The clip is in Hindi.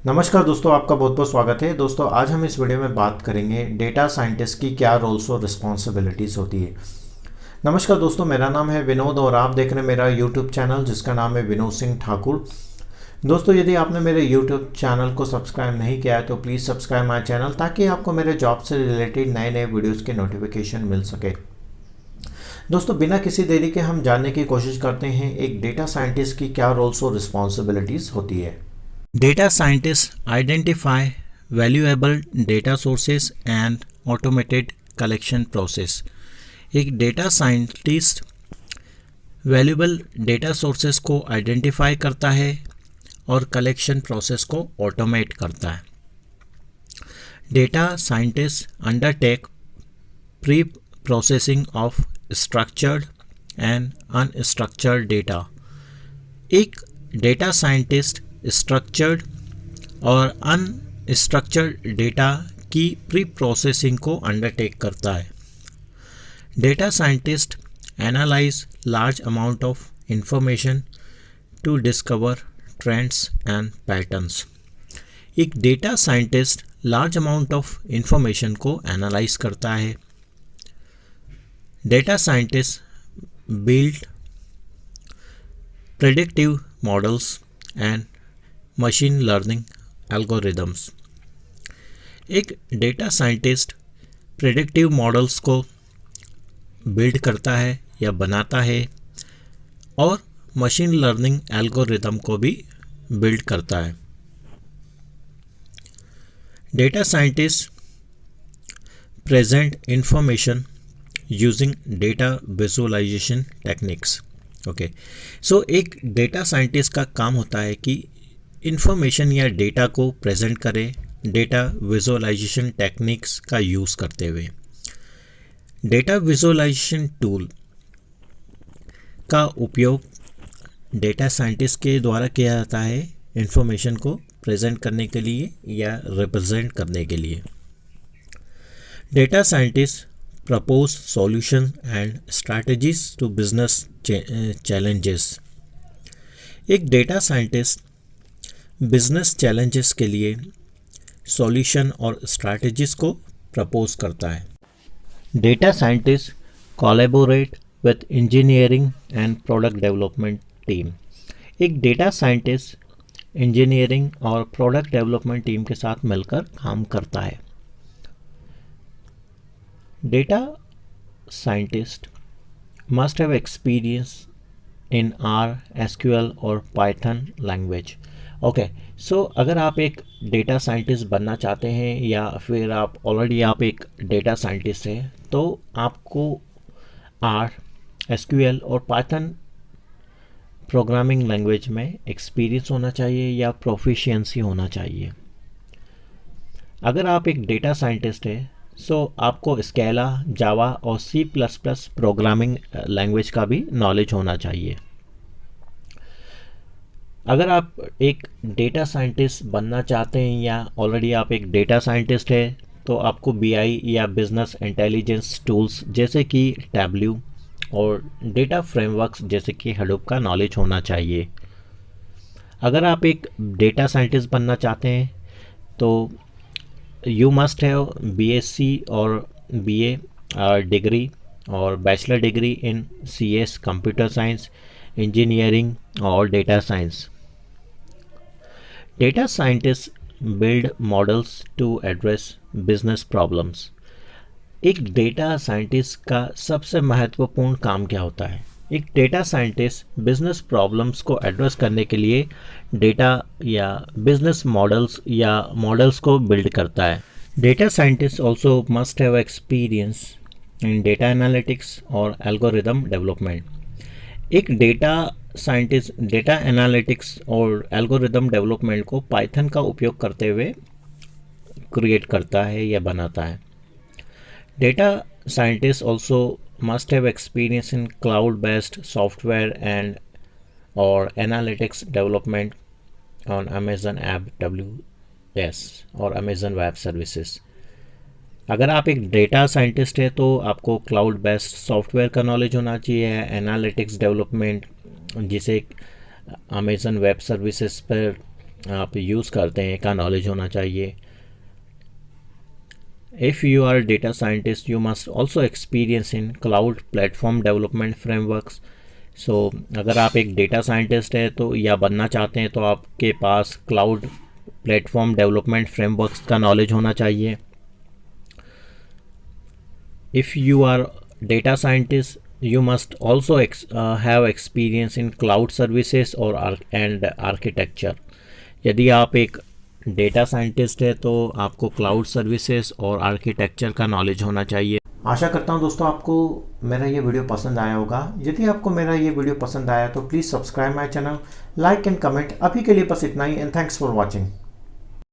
नमस्कार दोस्तों, आपका बहुत बहुत स्वागत है। दोस्तों आज हम इस वीडियो में बात करेंगे डेटा साइंटिस्ट की क्या रोल्स और रिस्पॉन्सिबिलिटीज़ होती है। नमस्कार दोस्तों, मेरा नाम है विनोद और आप देख रहे हैं मेरा यूट्यूब चैनल जिसका नाम है विनोद सिंह ठाकुर। दोस्तों यदि आपने मेरे यूट्यूब चैनल को सब्सक्राइब नहीं किया है तो प्लीज़ सब्सक्राइब माई चैनल ताकि आपको मेरे जॉब से रिलेटेड नए नए वीडियोज़ के नोटिफिकेशन मिल सके। दोस्तों बिना किसी देरी के हम जानने की कोशिश करते हैं एक डेटा साइंटिस्ट की क्या रोल्स और रिस्पॉन्सिबिलिटीज़ होती है। Data scientists identify valuable data sources and automated collection process. एक data scientist valuable data sources को आइडेंटिफाई करता है और कलेक्शन प्रोसेस को ऑटोमेट करता है। Data scientist undertake preprocessing of structured and unstructured data. एक डेटा साइंटिस्ट स्ट्रक्चर्ड और अनस्ट्रक्चर्ड डेटा की प्री प्रोसेसिंग को अंडरटेक करता है। Data scientist analyse large amount of information to discover trends and patterns. एक data scientist large amount of information को एनालाइज करता है। Data scientist build predictive models and machine learning algorithms. एक डेटा साइंटिस्ट प्रेडिक्टिव मॉडल्स को बिल्ड करता है या बनाता है और मशीन लर्निंग एल्गोरिदम को भी बिल्ड करता है। Data scientist present information using data visualisation techniques. Okay, so एक डेटा साइंटिस्ट का काम होता है कि इंफॉर्मेशन या डेटा को प्रेजेंट करे डेटा विजुअलाइजेशन टेक्निक्स का यूज़ करते हुए। डेटा विजुअलाइजेशन टूल का उपयोग डेटा साइंटिस्ट के द्वारा किया जाता है इंफॉर्मेशन को प्रेजेंट करने के लिए या रिप्रेजेंट करने के लिए। Data scientist propose solution and strategies to business challenges. एक डेटा साइंटिस्ट बिजनेस चैलेंजेस के लिए सॉल्यूशन और स्ट्रैटेजीज को प्रपोज करता है। Data scientist collaborate with engineering and product development team. एक डेटा साइंटिस्ट इंजीनियरिंग और प्रोडक्ट डेवलपमेंट टीम के साथ मिलकर काम करता है। Data scientist must have experience in R, SQL और Python language. ओके, सो अगर आप एक डेटा साइंटिस्ट बनना चाहते हैं या फिर आप ऑलरेडी एक डेटा साइंटिस्ट हैं तो आपको R, SQL और Python प्रोग्रामिंग लैंग्वेज में एक्सपीरियंस होना चाहिए या प्रोफिशिएंसी होना चाहिए। अगर आप एक डेटा साइंटिस्ट हैं सो आपको स्केला, जावा और C++ प्रोग्रामिंग लैंग्वेज का भी नॉलेज होना चाहिए। अगर आप एक डेटा साइंटिस्ट बनना चाहते हैं या ऑलरेडी आप एक डेटा साइंटिस्ट है तो आपको BI या बिजनेस इंटेलिजेंस टूल्स जैसे कि टैब्ल्यू और डेटा फ्रेमवर्क्स जैसे कि हडूप का नॉलेज होना चाहिए। अगर आप एक डेटा साइंटिस्ट बनना चाहते हैं तो यू मस्ट हैव BSc और BA डिग्री और bachelor degree in CS computer science, engineering और data science. Data scientist build models to address business problems. एक डेटा साइंटिस्ट का सबसे महत्वपूर्ण काम क्या होता है? एक डेटा साइंटिस्ट बिजनेस प्रॉब्लम्स को एड्रेस करने के लिए डेटा या बिजनेस मॉडल्स या मॉडल्स को बिल्ड करता है। Data scientist also must have experience in data analytics और एल्गोरिदम डेवलपमेंट। एक डेटा साइंटिस्ट डेटा एनालिटिक्स और एल्गोरिदम डेवलपमेंट को पाइथन का उपयोग करते हुए क्रिएट करता है या बनाता है। Data scientist also must have experience in cloud-based software and or analytics development on Amazon AWS और Amazon Web Services। अगर आप एक डेटा साइंटिस्ट है तो आपको क्लाउड बेस्ड सॉफ्टवेयर का नॉलेज होना चाहिए, एनालिटिक्स डेवलपमेंट जिसे अमेज़न वेब सर्विसेज पर आप यूज़ करते हैं का नॉलेज होना चाहिए। If you are data scientist you must also experience in cloud platform development frameworks. So अगर आप एक डेटा साइंटिस्ट है तो या बनना चाहते हैं तो आपके पास क्लाउड प्लेटफॉर्म डेवलपमेंट फ्रेमवर्क्स का नॉलेज होना चाहिए। If you are data scientist, you must also have experience in cloud services or and architecture. यदि आप एक डेटा साइंटिस्ट है तो आपको क्लाउड सर्विसेज और आर्किटेक्चर का नॉलेज होना चाहिए। आशा करता हूँ दोस्तों आपको मेरा ये वीडियो पसंद आया होगा। यदि आपको मेरा ये वीडियो पसंद आया तो please subscribe my channel, like and comment. अभी के लिए बस इतना ही एंड थैंक्स फॉर वॉचिंग।